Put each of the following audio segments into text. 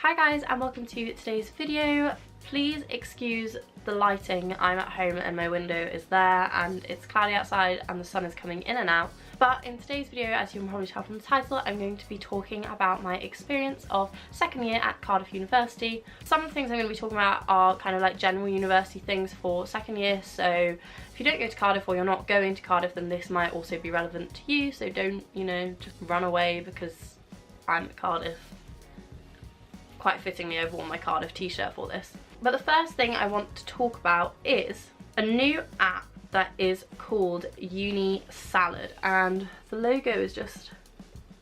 Hi guys and welcome to today's video. Please excuse the lighting. I'm at home and my window is there and it's cloudy outside and the sun is coming in and out. But in today's video, as you can probably tell from the title, I'm going to be talking about my experience of second year at Cardiff University. Some of the things I'm going to be talking about are kind of like general university things for second year, so if you don't go to Cardiff or you're not going to Cardiff, then this might also be relevant to you, so don't, just run away because I'm at Cardiff. Quite fittingly, I've worn my Cardiff t-shirt for this. But the first thing I want to talk about is a new app that is called Uni Salad, and the logo is just,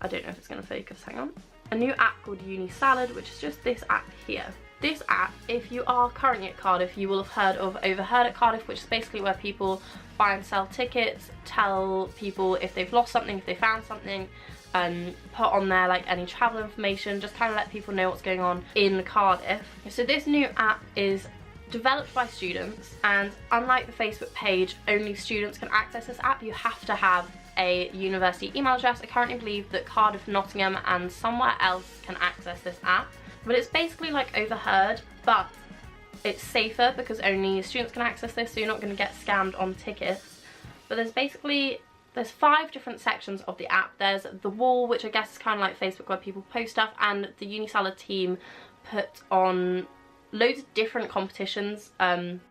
I don't know if it's going to focus, hang on. A new app called Uni Salad, which is just this app here. This app, if you are currently at Cardiff, you will have heard of Overheard at Cardiff, which is basically where people buy and sell tickets, tell people if they've lost something, if they found something, put on there like any travel information, just kind of let people know what's going on in Cardiff. So this new app is developed by students, and unlike the Facebook page, only students can access this app. You have to have a university email address. I currently believe that Cardiff, Nottingham and somewhere else can access this app, but it's basically like Overheard, but it's safer because only students can access this, so you're not going to get scammed on tickets. But there's 5 different sections of the app. There's the wall, which I guess is kind of like Facebook where people post stuff, and the UniSalad team put on loads of different competitions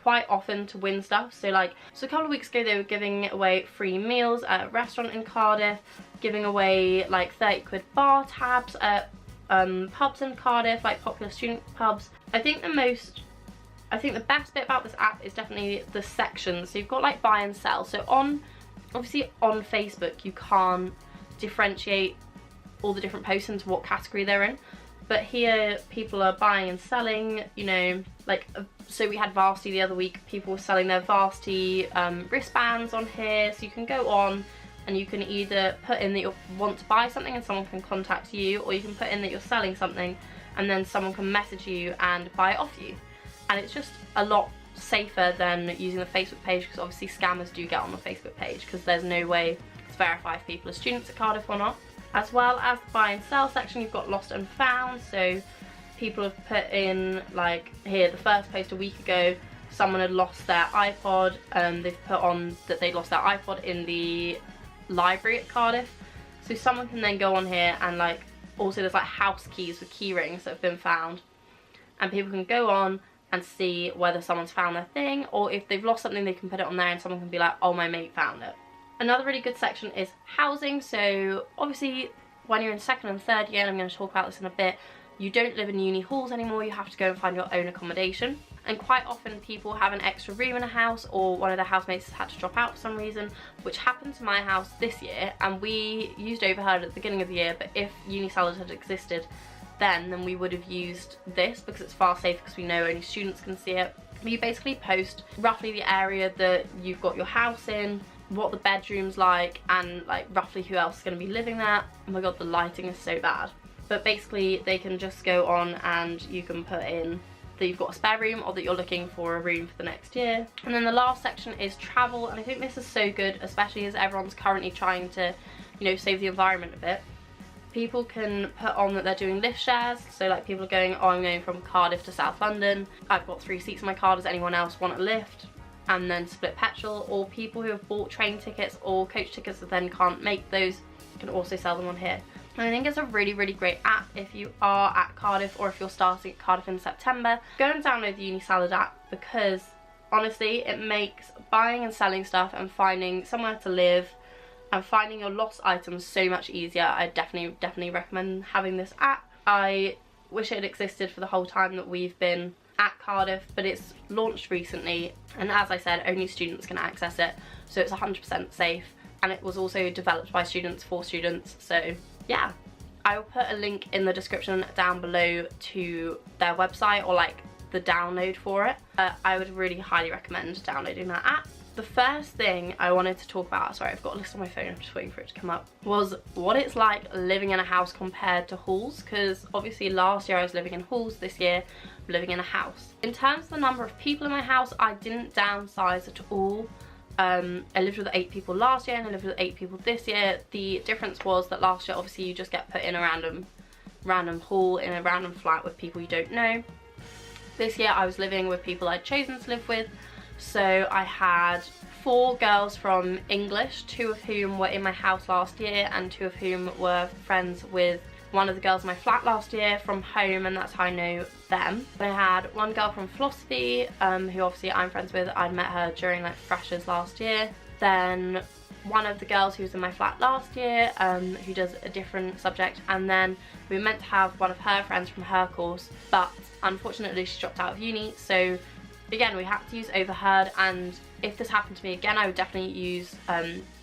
quite often to win stuff. So a couple of weeks ago they were giving away free meals at a restaurant in Cardiff, giving away like 30 quid bar tabs at pubs in Cardiff, like popular student pubs. I think the best bit about this app is definitely the sections. So you've got like buy and sell. So obviously on Facebook you can't differentiate all the different posts into what category they're in, but here people are buying and selling, so we had varsity the other week, people were selling their varsity wristbands on here. So you can go on and you can either put in that you want to buy something and someone can contact you, or you can put in that you're selling something and then someone can message you and buy it off you. And it's just a lot safer than using the Facebook page, because obviously scammers do get on the Facebook page because there's no way to verify if people are students at Cardiff or not. As well as the buy and sell section, you've got lost and found. So people have put in, like here, the first post a week ago, someone had lost their iPod, and they've put on that they lost their iPod in the library at Cardiff. So someone can then go on here and also there's house keys with key rings that have been found, and people can go on and see whether someone's found their thing, or if they've lost something they can put it on there and someone can be like, oh, my mate found it. Another really good section is housing. So obviously when you're in second and third year, and I'm going to talk about this in a bit, you don't live in uni halls anymore, you have to go and find your own accommodation. And quite often people have an extra room in a house, or one of their housemates has had to drop out for some reason, which happened to my house this year, and we used Overheard at the beginning of the year, but if UniSalad had existed then we would have used this because it's far safer, because we know only students can see it. You basically post roughly the area that you've got your house in, what the bedroom's like, and roughly who else is going to be living there. Oh my god, the lighting is so bad. But basically they can just go on and you can put in that you've got a spare room, or that you're looking for a room for the next year. And then the last section is travel, and I think this is so good, especially as everyone's currently trying to save the environment a bit. People can put on that they're doing lift shares, so people are going, oh, I'm going from Cardiff to South London, I've got 3 seats in my car, does anyone else want a lift? And then split petrol. Or people who have bought train tickets or coach tickets that then can't make those, can also sell them on here. And I think it's a really, really great app if you are at Cardiff, or if you're starting at Cardiff in September. Go and download the UniSalad app, because honestly it makes buying and selling stuff and finding somewhere to live and finding your lost items so much easier. I definitely recommend having this app. I wish it had existed for the whole time that we've been at Cardiff, but it's launched recently, and as I said, only students can access it, so it's 100% safe, and it was also developed by students for students. So yeah, I will put a link in the description down below to their website, or the download for it. I would really highly recommend downloading that app. The first thing I wanted to talk about, sorry, I've got a list on my phone, I'm just waiting for it to come up, was what it's like living in a house compared to halls, because obviously last year I was living in halls, this year I'm living in a house. In terms of the number of people in my house, I didn't downsize at all. I lived with 8 people last year and I lived with 8 people this year. The difference was that last year obviously you just get put in a random random hall in a random flat with people you don't know. This year I was living with people I'd chosen to live with, so I had 4 girls from English, 2 of whom were in my house last year and 2 of whom were friends with one of the girls in my flat last year from home, and that's how I know them. I had 1 girl from philosophy, who obviously I'm friends with. I'd met her during like freshers last year. Then one of the girls who was in my flat last year, who does a different subject, and then we were meant to have one of her friends from her course, but unfortunately she dropped out of uni, so again we had to use overheard. And if this happened to me again, I would definitely use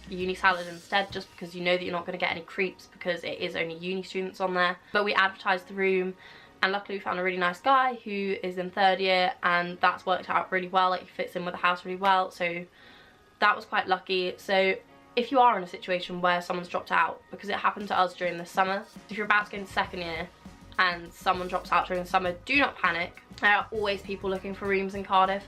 Uni Salad instead, just because you know that you're not going to get any creeps because it is only uni students on there. But we advertised the room, and luckily we found a really nice guy who is in 3rd year, and that's worked out really well. Like, he fits in with the house really well, so that was quite lucky. So if you are in a situation where someone's dropped out, because it happened to us during the summer, if you're about to go into 2nd year and someone drops out during the summer, do not panic. There are always people looking for rooms in Cardiff.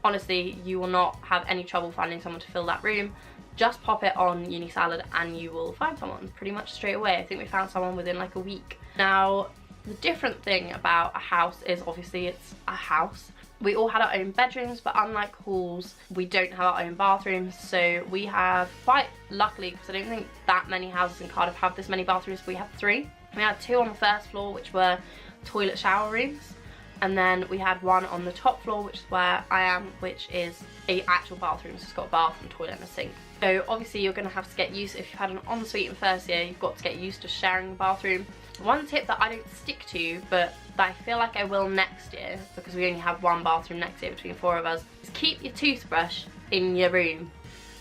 Honestly, you will not have any trouble finding someone to fill that room. Just pop it on UniSalad and you will find someone pretty much straight away. I think we found someone within like a week. Now, the different thing about a house is obviously it's a house. We all had our own bedrooms, but unlike halls, we don't have our own bathrooms. So we have, quite luckily, because I don't think that many houses in Cardiff have this many bathrooms, we have 3. We had 2 on the 1st floor, which were toilet shower rooms. And then we had 1 on the top floor, which is where I am, which is a actual bathroom. So it's got a bath and toilet and a sink. So obviously you're going to have to get used, if you've had an ensuite in 1st year, you've got to get used to sharing the bathroom. One tip that I don't stick to, but that I feel like I will next year, because we only have 1 bathroom next year between 4 of us, is keep your toothbrush in your room.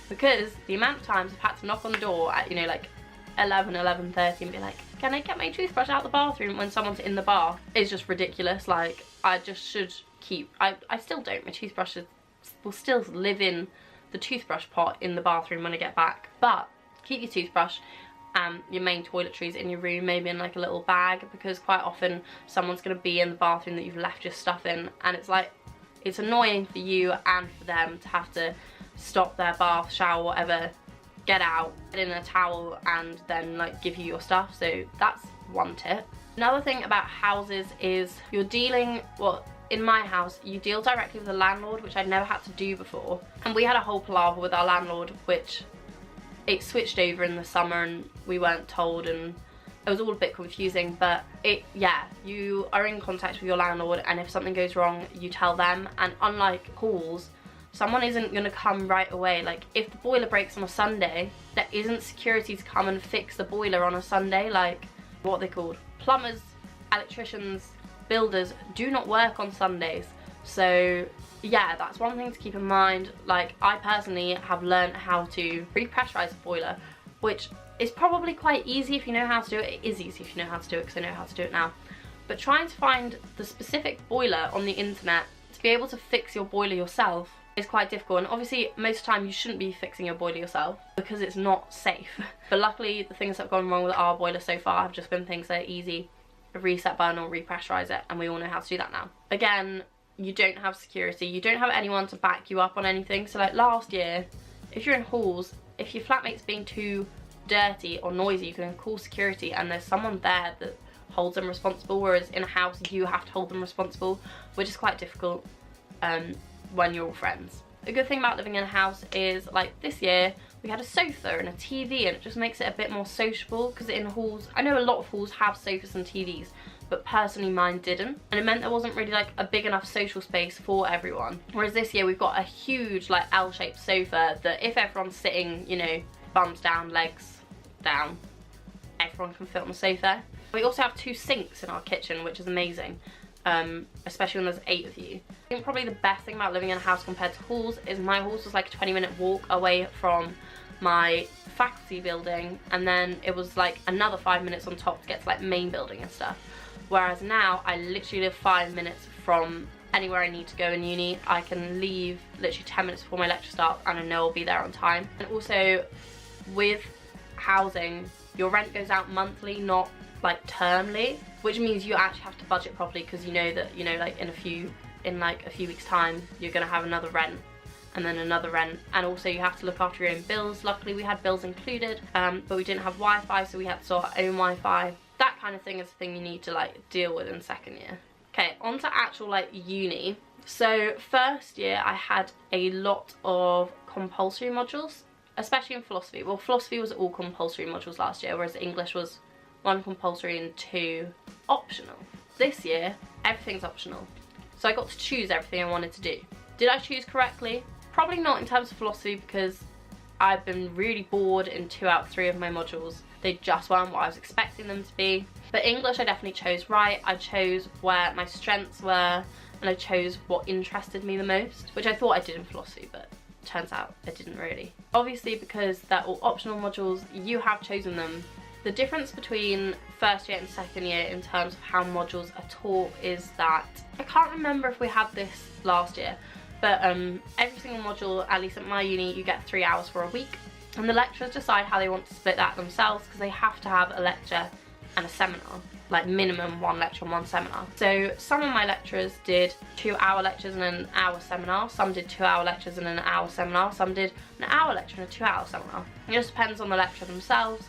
Because the amount of times I've had to knock on the door at, you know, like 11, 11:30 and be like, can I get my toothbrush out the bathroom when someone's in the bath, is just ridiculous. Like, I just should keep, I still don't, my toothbrush will still live in the toothbrush pot in the bathroom when I get back. But keep your toothbrush and your main toiletries in your room, maybe in like a little bag, because quite often someone's going to be in the bathroom that you've left your stuff in, and it's like, it's annoying for you and for them to have to stop their bath, shower, whatever, get out, get in a towel and then like give you your stuff. So that's one tip. Another thing about houses is you're dealing, well, in my house, you deal directly with the landlord, which I'd never had to do before. And we had a whole palaver with our landlord, which it switched over in the summer and we weren't told, and it was all a bit confusing. But yeah, you are in contact with your landlord, and if something goes wrong, you tell them. And unlike halls, someone isn't going to come right away. Like, if the boiler breaks on a Sunday, there isn't security to come and fix the boiler on a Sunday. Like, what are they called? Plumbers, electricians, builders do not work on Sundays. So yeah, that's one thing to keep in mind. Like, I personally have learned how to repressurize a boiler, which is probably quite easy if you know how to do it. It is easy if you know how to do it, because I know how to do it now. But trying to find the specific boiler on the internet to be able to fix your boiler yourself is quite difficult. And obviously most of the time you shouldn't be fixing your boiler yourself because it's not safe. But luckily the things that have gone wrong with our boiler so far have just been things that are easy, a reset button or repressurize it, and we all know how to do that now. Again, you don't have security, you don't have anyone to back you up on anything. So like last year, if you're in halls, if your flatmate's being too dirty or noisy, you can call security and there's someone there that holds them responsible, whereas in a house you have to hold them responsible, which is quite difficult when you're all friends. A good thing about living in a house is, like this year, we had a sofa and a TV, and it just makes it a bit more sociable, because in halls, I know a lot of halls have sofas and TVs, but personally mine didn't, and it meant there wasn't really like a big enough social space for everyone. Whereas this year we've got a huge like L-shaped sofa that if everyone's sitting, you know, bums down, legs down, everyone can fit on the sofa. We also have 2 sinks in our kitchen, which is amazing. Especially when there's 8 of you. I think probably the best thing about living in a house compared to halls is my halls was like a 20-minute walk away from my faculty building, and then it was like another 5 minutes on top to get to like main building and stuff. Whereas now I literally live 5 minutes from anywhere I need to go in uni. I can leave literally 10 minutes before my lecture starts and I know I'll be there on time. And also with housing, your rent goes out monthly, not like termly, which means you actually have to budget properly, because you know that, you know, like in like a few weeks time you're gonna have another rent and then another rent, and also you have to look after your own bills. Luckily we had bills included, but we didn't have Wi-Fi, so we had to sort our own Wi-Fi. That that kind of thing is the thing you need to like deal with in second year. Okay, on to actual like uni. So first year I had a lot of compulsory modules, especially in philosophy. Well, philosophy was all compulsory modules last year, whereas English was 1 compulsory and 2 optional. This year, everything's optional. So I got to choose everything I wanted to do. Did I choose correctly? Probably not in terms of philosophy, because I've been really bored in 2 out of 3 of my modules. They just weren't what I was expecting them to be. But English I definitely chose right. I chose where my strengths were, and I chose what interested me the most, which I thought I did in philosophy, but turns out I didn't really. Obviously, because they're all optional modules, you have chosen them. The difference between first year and second year in terms of how modules are taught is that, I can't remember if we had this last year, but every single module, at least at my uni, you get 3 hours for a week, and the lecturers decide how they want to split that themselves, because they have to have a lecture and a seminar, like minimum 1 lecture and 1 seminar. So some of my lecturers did 2-hour lectures and an hour seminar, some did 2-hour lectures and an hour seminar, some did an hour lecture and a 2-hour seminar. It just depends on the lecturer themselves.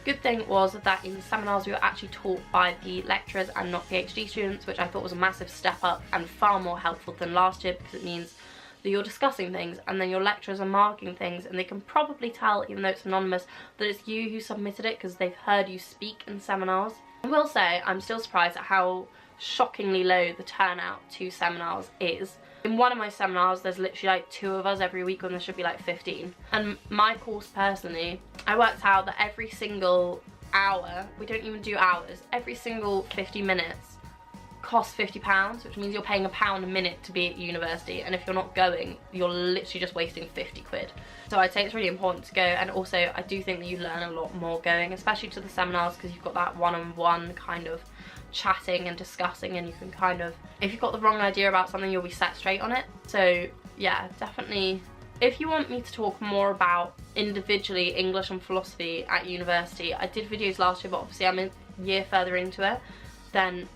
Good thing was that in the seminars we were actually taught by the lecturers and not PhD students, which I thought was a massive step up and far more helpful than last year, because it means that you're discussing things and then your lecturers are marking things, and they can probably tell, even though it's anonymous, that it's you who submitted it because they've heard you speak in seminars. I will say I'm still surprised at how shockingly low the turnout to seminars is. In one of my seminars there's literally like 2 of us every week when there should be like 15. And my course personally, I worked out that every single hour, we don't even do hours, every single 50 minutes costs £50, which means you're paying £1 a minute to be at university, and if you're not going, you're literally just wasting 50 quid. So I'd say it's really important to go, and also I do think that you learn a lot more going, especially to the seminars, because you've got that one-on-one kind of chatting and discussing, and you can kind of, if you've got the wrong idea about something, you'll be set straight on it. So yeah, definitely, if you want me to talk more about individually English and philosophy at university, I did videos last year, but obviously I'm a year further into it, then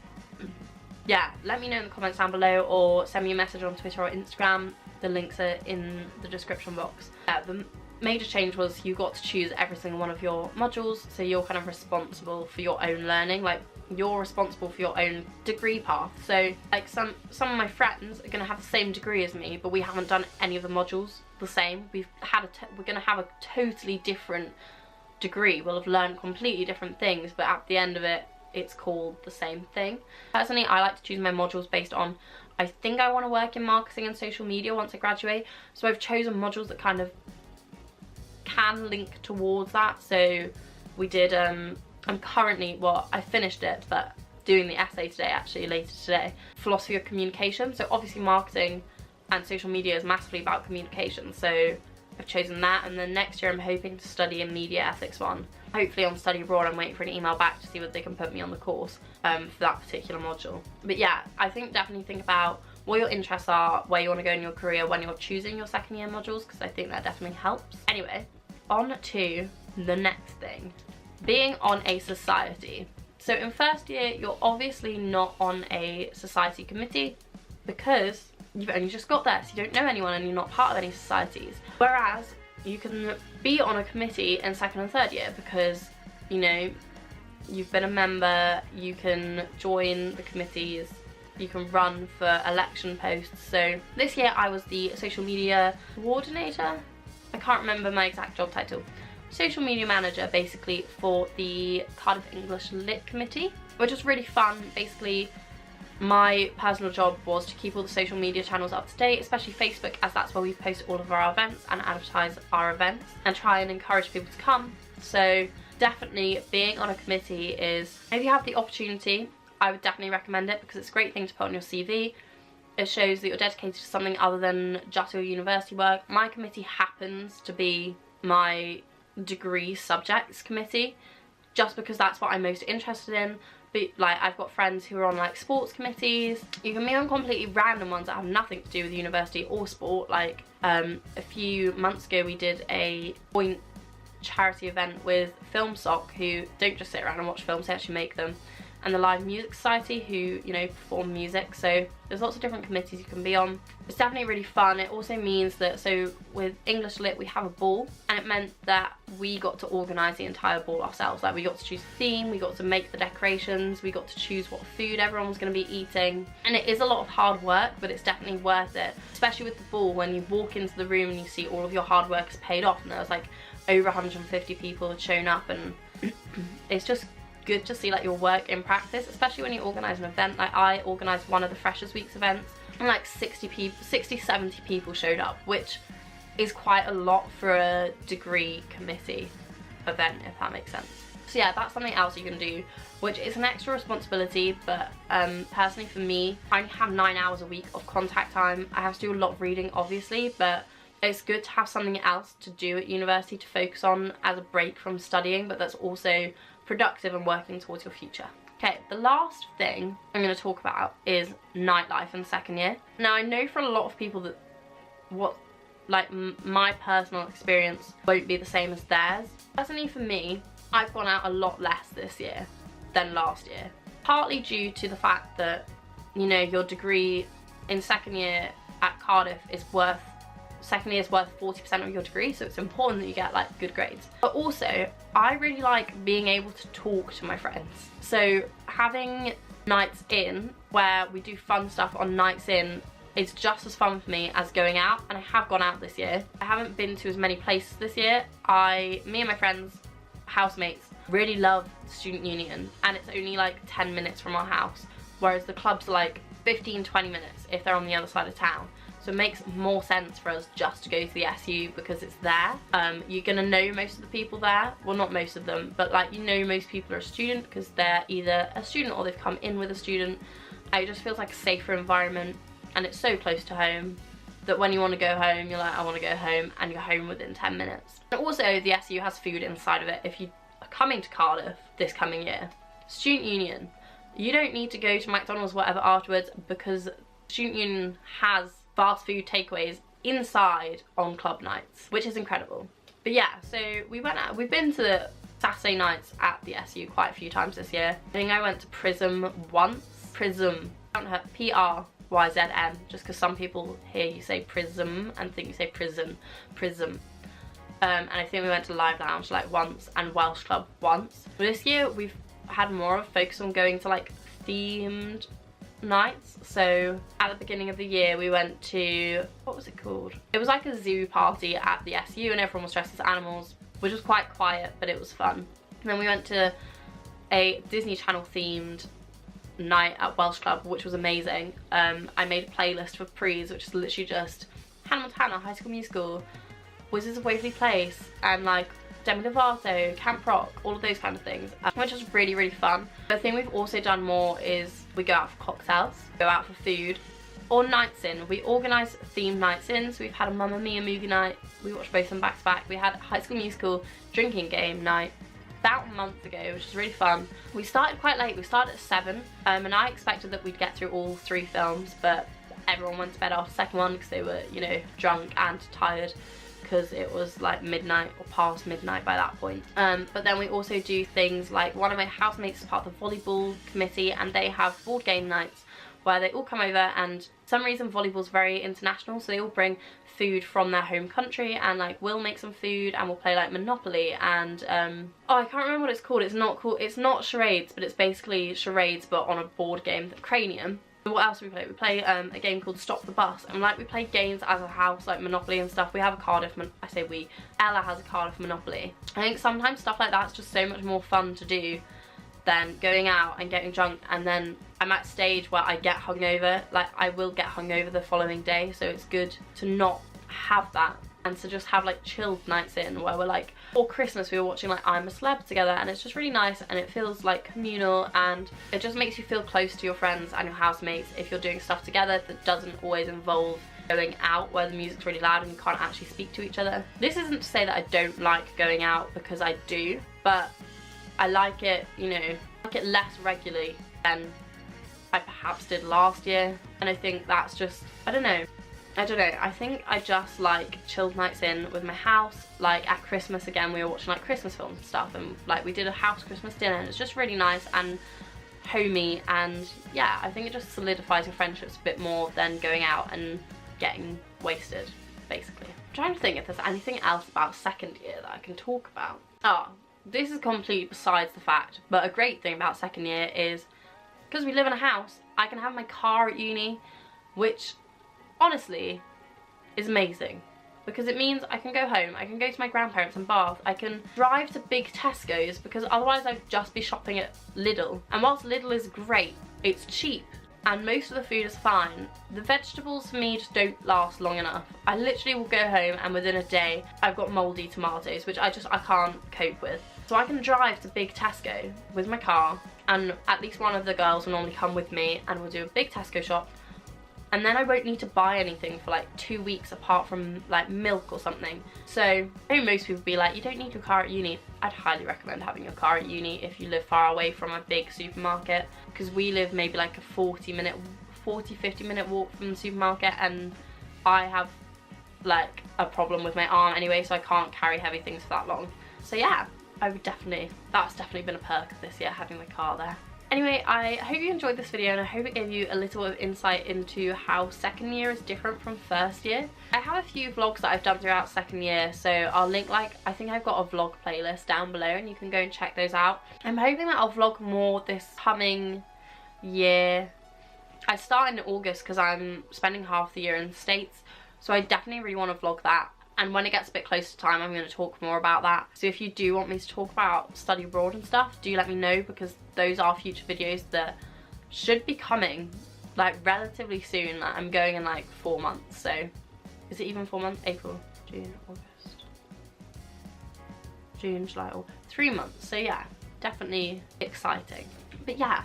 yeah, let me know in the comments down below, or send me a message on Twitter or Instagram. The links are in the description box. The major change was you got to choose every single one of your modules, so you're kind of responsible for your own learning, like you're responsible for your own degree path. So like some of my friends are gonna have the same degree as me, but we haven't done any of the modules the same. We're gonna have a totally different degree. We'll have learned completely different things, but at the end of it, it's called the same thing. Personally, I like to choose my modules based on, I think I want to work in marketing and social media once I graduate, so I've chosen modules that kind of can link towards that. So we did, I'm currently, well, I finished it, but doing the essay today, actually later today, philosophy of communication. So obviously marketing and social media is massively about communication, so I've chosen that. And then next year I'm hoping to study a media ethics one. Hopefully on study abroad. I'm waiting for an email back to see whether they can put me on the course for that particular module. But yeah, I think definitely think about what your interests are, where you want to go in your career when you're choosing your second year modules, because I think that definitely helps. Anyway, on to the next thing, being on a society. So in first year, you're obviously not on a society committee because you've only just got there, so you don't know anyone and you're not part of any societies. Whereas you can be on a committee in second and third year because, you know, you've been a member, you can join the committees, you can run for election posts. So this year I was the social media coordinator. I can't remember my exact job title. Social media manager, basically, for the Cardiff English Lit Committee, which was really fun. Basically, my personal job was to keep all the social media channels up to date, especially Facebook, as that's where we post all of our events and advertise our events and try and encourage people to come. So definitely being on a committee is, if you have the opportunity, I would definitely recommend it, because it's a great thing to put on your CV. It shows that you're dedicated to something other than just your university work. My committee happens to be my degree subjects committee, just because that's what I'm most interested in. But like, I've got friends who are on like sports committees. You can be on completely random ones that have nothing to do with university or sport. Like a few months ago we did a joint charity event with Film Sock, who don't just sit around and watch films, they actually make them. and the Live Music Society, who, you know, perform music. So there's lots of different committees you can be on. It's definitely really fun. It also means that, so with English Lit we have a ball, and it meant that we got to organise the entire ball ourselves. Like, we got to choose a theme, we got to make the decorations, we got to choose what food everyone was going to be eating. And it is a lot of hard work, but it's definitely worth it, especially with the ball. When you walk into the room and you see all of your hard work is paid off, and there was like over 150 people had shown up, and it's just good to see like your work in practice, especially when you organise an event. Like, I organised one of the Freshers Week's events, and like 70 people showed up, which is quite a lot for a degree committee event, if that makes sense. So yeah, that's something else you can do, which is an extra responsibility, but personally for me, I only have 9 hours a week of contact time. I have to do a lot of reading, obviously, but it's good to have something else to do at university to focus on as a break from studying, but that's also productive and working towards your future. Okay, the last thing I'm going to talk about is nightlife in second year. Now, I know for a lot of people that my personal experience won't be the same as theirs. Personally for me, I've gone out a lot less this year than last year. Partly due to the fact that, you know, your degree in second year at Cardiff is worth, second year is worth 40% of your degree, so it's important that you get like good grades. But also, I really like being able to talk to my friends. So having nights in where we do fun stuff on nights in is just as fun for me as going out, and I have gone out this year. I haven't been to as many places this year. Me and my friends, housemates, really love the student union, and it's only like 10 minutes from our house, whereas the clubs are like 15-20 minutes if they're on the other side of town. So it makes more sense for us just to go to the SU because it's there. You're gonna know most of the people there. Well, not most of them, but like, you know, most people are a student because they're either a student or they've come in with a student. It just feels like a safer environment, and it's so close to home that when you want to go home, you're like, I want to go home, and you're home within 10 minutes. And also, the SU has food inside of it if you are coming to Cardiff this coming year. Student Union, you don't need to go to McDonald's or whatever afterwards, because Student Union has fast food takeaways inside on club nights, which is incredible. But yeah, so we went out, we've been to Saturday nights at the SU quite a few times this year. I think I went to Prism once. Prism, P-R-Y-Z-M, just because some people hear you say Prism and think you say prison. And I think we went to Live Lounge like once, and Welsh Club once. But this year we've had more of a focus on going to like themed nights. So at the beginning of the year we went to, what was it called? It was like a zoo party at the SU, and everyone was dressed as animals, which was quite quiet, but it was fun. And then we went to a Disney Channel themed night at Welsh Club, which was amazing. I made a playlist for prees, which is literally just Hannah Montana, High School Musical, Wizards of Waverly Place, and like Demi Lovato, Camp Rock, all of those kind of things, which was really, really fun. The thing we've also done more is we go out for cocktails, go out for food, or nights in. We organise themed nights in, so we've had a Mamma Mia movie night, we watched both of them back to back. We had High School Musical drinking game night about a month ago, which was really fun. We started quite late, we started at 7, and I expected that we'd get through all 3 films, but everyone went to bed after the second one because they were, you know, drunk and tired, because it was like midnight or past midnight by that point. But then we also do things like, one of my housemates is part of the volleyball committee, and they have board game nights where they all come over, and for some reason volleyball's very international, so they all bring food from their home country, and like we'll make some food and we'll play like Monopoly and oh, I can't remember what it's called. It's not charades, but it's basically charades but on a board game, Cranium. What else do we play? We play a game called Stop the Bus, and like we play games as a house, like Monopoly and stuff. We have a Cardiff, I say we, Ella has a Cardiff Monopoly. I think sometimes stuff like that's just so much more fun to do than going out and getting drunk, and then I'm at a stage where I get hungover. Like, I will get hungover the following day, so it's good to not have that and to just have like chilled nights in where we're like, for Christmas we were watching like I'm a Celeb together, and it's just really nice, and it feels like communal, and it just makes you feel close to your friends and your housemates if you're doing stuff together that doesn't always involve going out where the music's really loud and you can't actually speak to each other. This isn't to say that I don't like going out, because I do, but I like it, you know, I like it less regularly than I perhaps did last year, and I think that's just, I don't know, I think I just like chilled nights in with my house. Like at Christmas again, we were watching like Christmas films and stuff, and like we did a house Christmas dinner, and it's just really nice, and homey, and yeah, I think it just solidifies your friendships a bit more than going out and getting wasted, basically. I'm trying to think if there's anything else about second year that I can talk about. Oh, this is completely besides the fact, but a great thing about second year is because we live in a house, I can have my car at uni, which honestly is amazing. Because it means I can go home, I can go to my grandparents in Bath, I can drive to big Tesco's, because otherwise I'd just be shopping at Lidl. And whilst Lidl is great, it's cheap and most of the food is fine, the vegetables for me just don't last long enough. I literally will go home and within a day I've got mouldy tomatoes, which I can't cope with. So I can drive to big Tesco with my car, and at least one of the girls will normally come with me, and we'll do a big Tesco shop. And then I won't need to buy anything for like 2 weeks apart from like milk or something. So I know most people be like, you don't need your car at uni. I'd highly recommend having your car at uni if you live far away from a big supermarket, because we live maybe like a 50 minute walk from the supermarket, and I have like a problem with my arm anyway, so I can't carry heavy things for that long. So yeah, that's definitely been a perk of this year, having my car there. Anyway, I hope you enjoyed this video, and I hope it gave you a little bit of insight into how second year is different from first year. I have a few vlogs that I've done throughout second year, so I'll link, like, I think I've got a vlog playlist down below and you can go and check those out. I'm hoping that I'll vlog more this coming year. I start in August because I'm spending half the year in the States, so I definitely really want to vlog that. And when it gets a bit closer to time, I'm going to talk more about that. So if you do want me to talk about study abroad and stuff, do let me know, because those are future videos that should be coming like relatively soon. Like, I'm going in like 4 months, so is it even 4 months? April, June, August, June, July, August, 3 months. So yeah, definitely exciting. But yeah,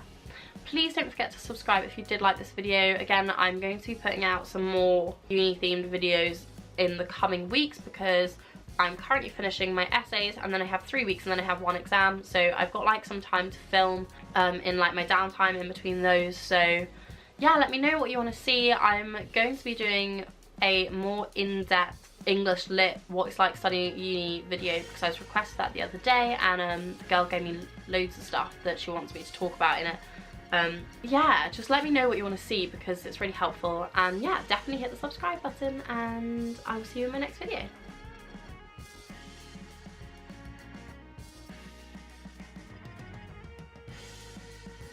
please don't forget to subscribe if you did like this video. Again, I'm going to be putting out some more uni themed videos in the coming weeks, because I'm currently finishing my essays, and then I have 3 weeks and then I have 1 exam, so I've got like some time to film in like my downtime in between those. So yeah, let me know what you want to see. I'm going to be doing a more in-depth English lit, what it's like studying at uni video, because I was requested that the other day, and the girl gave me loads of stuff that she wants me to talk about in it. Yeah, just let me know what you want to see, because it's really helpful. And yeah, definitely hit the subscribe button, and I will see you in my next video.